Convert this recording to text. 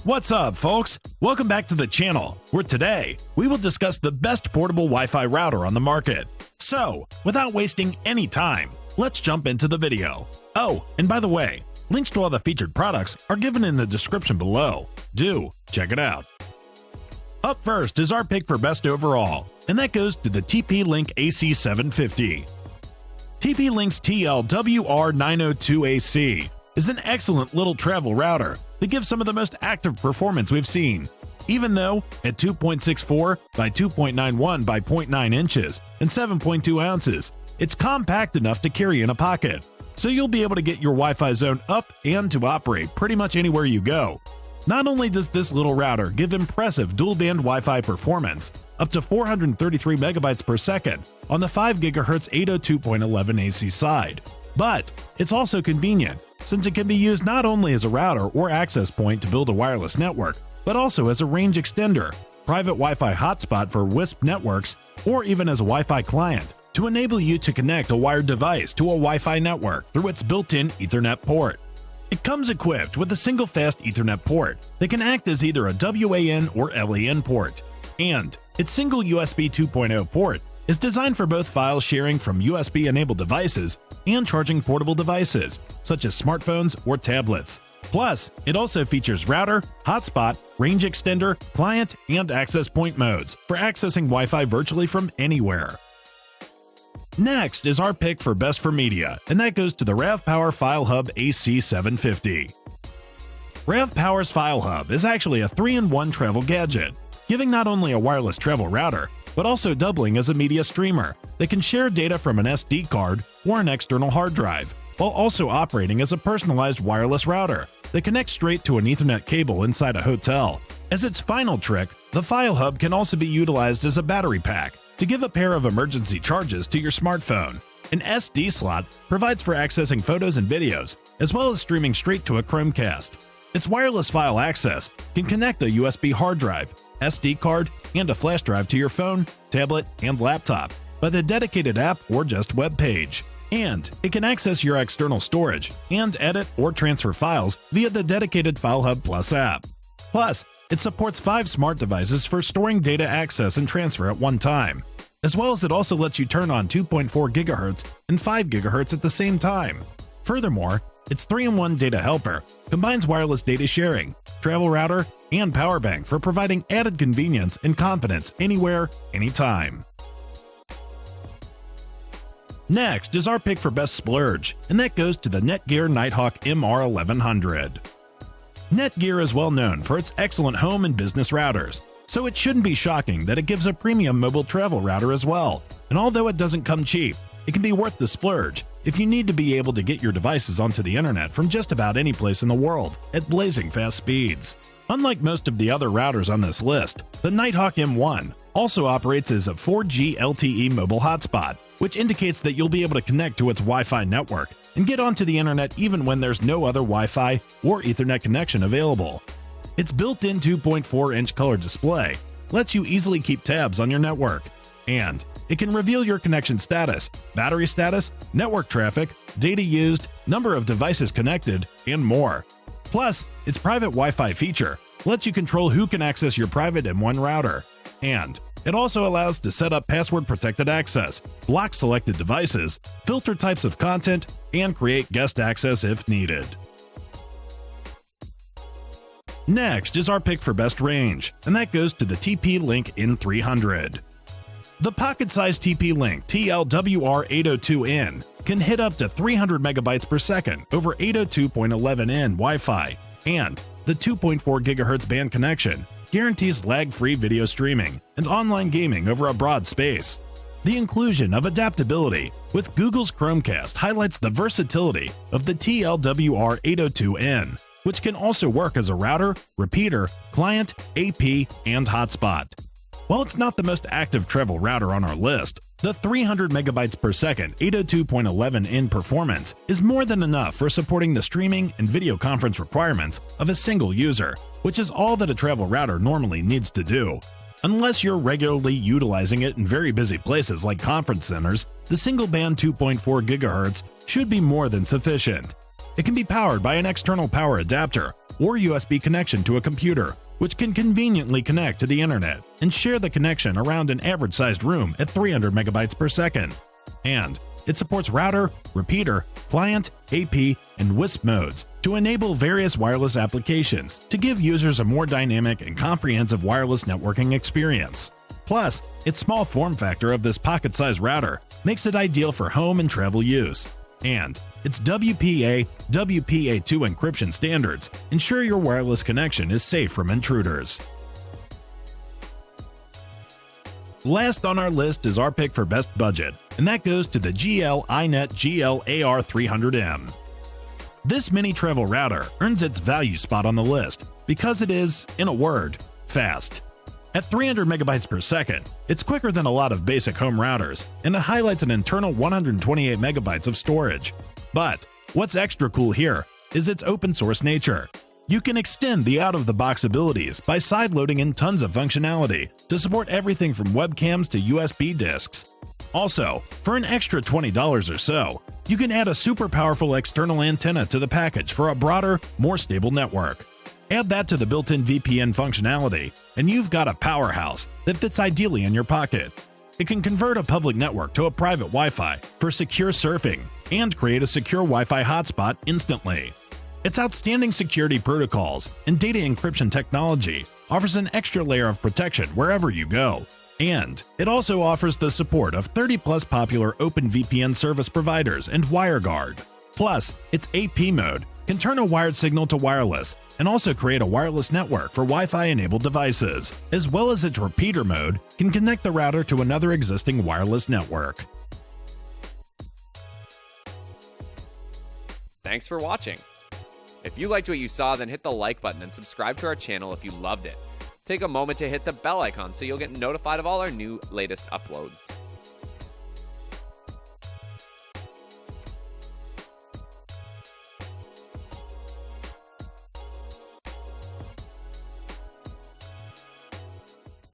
What's up, folks? Welcome back to the channel, where today we will discuss the best portable Wi-Fi router on the market. So, without wasting any time, let's jump into the video. Oh, and by the way, links to all the featured products are given in the description below. Do check it out. Up first is our pick for best overall, and that goes to the TP-Link AC750. TP-Link's TLWR902AC is an excellent little travel router that gives some of the most active performance we've seen. Even though at 2.64 by 2.91 by 0.9 inches and 7.2 ounces, it's compact enough to carry in a pocket, so you'll be able to get your Wi-Fi zone up and to operate pretty much anywhere you go. Not only does this little router give impressive dual-band Wi-Fi performance, up to 433 megabytes per second on the 5 GHz 802.11 AC side, but it's also convenient, since it can be used not only as a router or access point to build a wireless network, but also as a range extender, private Wi-Fi hotspot for WISP networks, or even as a Wi-Fi client to enable you to connect a wired device to a Wi-Fi network through its built-in Ethernet port. It comes equipped with a single fast Ethernet port that can act as either a WAN or LAN port, and its single USB 2.0 port is designed for both file sharing from USB-enabled devices and charging portable devices, such as smartphones or tablets. Plus, it also features router, hotspot, range extender, client, and access point modes for accessing Wi-Fi virtually from anywhere. Next is our pick for best for media, and that goes to the RAVPower File Hub AC750. RAVPower's File Hub is actually a 3-in-1 travel gadget, giving not only a wireless travel router, but also doubling as a media streamer that can share data from an SD card or an external hard drive, while also operating as a personalized wireless router that connects straight to an Ethernet cable inside a hotel. As its final trick, the File Hub can also be utilized as a battery pack to give a pair of emergency charges to your smartphone. An SD slot provides for accessing photos and videos, as well as streaming straight to a Chromecast. Its wireless file access can connect a USB hard drive, SD card, and a flash drive to your phone, tablet, and laptop by the dedicated app or just web page. And it can access your external storage and edit or transfer files via the dedicated File Hub Plus app. Plus, it supports 5 smart devices for storing data access and transfer at one time, as well as it also lets you turn on 2.4 GHz and 5 GHz at the same time. Furthermore, its 3-in-1 data helper combines wireless data sharing, travel router, and power bank for providing added convenience and confidence anywhere, anytime. Next is our pick for best splurge, and that goes to the Netgear Nighthawk MR1100. Netgear is well known for its excellent home and business routers, so it shouldn't be shocking that it gives a premium mobile travel router as well. And although it doesn't come cheap, it can be worth the splurge if you need to be able to get your devices onto the internet from just about any place in the world at blazing fast speeds. Unlike most of the other routers on this list, the Nighthawk M1 also operates as a 4G LTE mobile hotspot, which indicates that you'll be able to connect to its Wi-Fi network and get onto the internet even when there's no other Wi-Fi or Ethernet connection available. Its built-in 2.4-inch color display lets you easily keep tabs on your network, and it can reveal your connection status, battery status, network traffic, data used, number of devices connected, and more. Plus, its private Wi-Fi feature lets you control who can access your private M1 router, and it also allows to set up password-protected access, block selected devices, filter types of content, and create guest access if needed. Next is our pick for best range, and that goes to the TP-Link N300. The pocket-sized TP-Link TLWR802N can hit up to 300 megabytes per second over 802.11n Wi-Fi, and the 2.4 GHz band connection guarantees lag-free video streaming and online gaming over a broad space. The inclusion of adaptability with Google's Chromecast highlights the versatility of the TLWR802N, which can also work as a router, repeater, client, AP, and hotspot. While it's not the most active travel router on our list, the 300 megabytes per second 802.11n performance is more than enough for supporting the streaming and video conference requirements of a single user, which is all that a travel router normally needs to do. Unless you're regularly utilizing it in very busy places like conference centers, the single-band 2.4 GHz should be more than sufficient. It can be powered by an external power adapter or USB connection to a computer, which can conveniently connect to the internet and share the connection around an average-sized room at 300 megabytes per second. And it supports router, repeater, client, AP, and WISP modes to enable various wireless applications to give users a more dynamic and comprehensive wireless networking experience. Plus, its small form factor of this pocket-sized router makes it ideal for home and travel use. And its WPA, WPA2 encryption standards ensure your wireless connection is safe from intruders. Last on our list is our pick for best budget, and that goes to the GL iNet GL AR300M. This mini travel router earns its value spot on the list because it is, in a word, fast. At 300 megabytes per second, it's quicker than a lot of basic home routers, and it highlights an internal 128 megabytes of storage. But what's extra cool here is its open source nature. You can extend the out-of-the-box abilities by sideloading in tons of functionality to support everything from webcams to USB discs. Also, for an extra $20 or so, you can add a super powerful external antenna to the package for a broader, more stable network. Add that to the built-in VPN functionality, and you've got a powerhouse that fits ideally in your pocket. It can convert a public network to a private Wi-Fi for secure surfing and create a secure Wi-Fi hotspot instantly. Its outstanding security protocols and data encryption technology offers an extra layer of protection wherever you go. And it also offers the support of 30+ popular OpenVPN service providers and WireGuard. Plus, its AP mode can turn a wired signal to wireless and also create a wireless network for Wi-Fi enabled devices, as well as its repeater mode can connect the router to another existing wireless network. Thanks for watching. If you liked what you saw, then hit the like button and subscribe to our channel if you loved it. Take a moment to hit the bell icon so you'll get notified of all our latest uploads.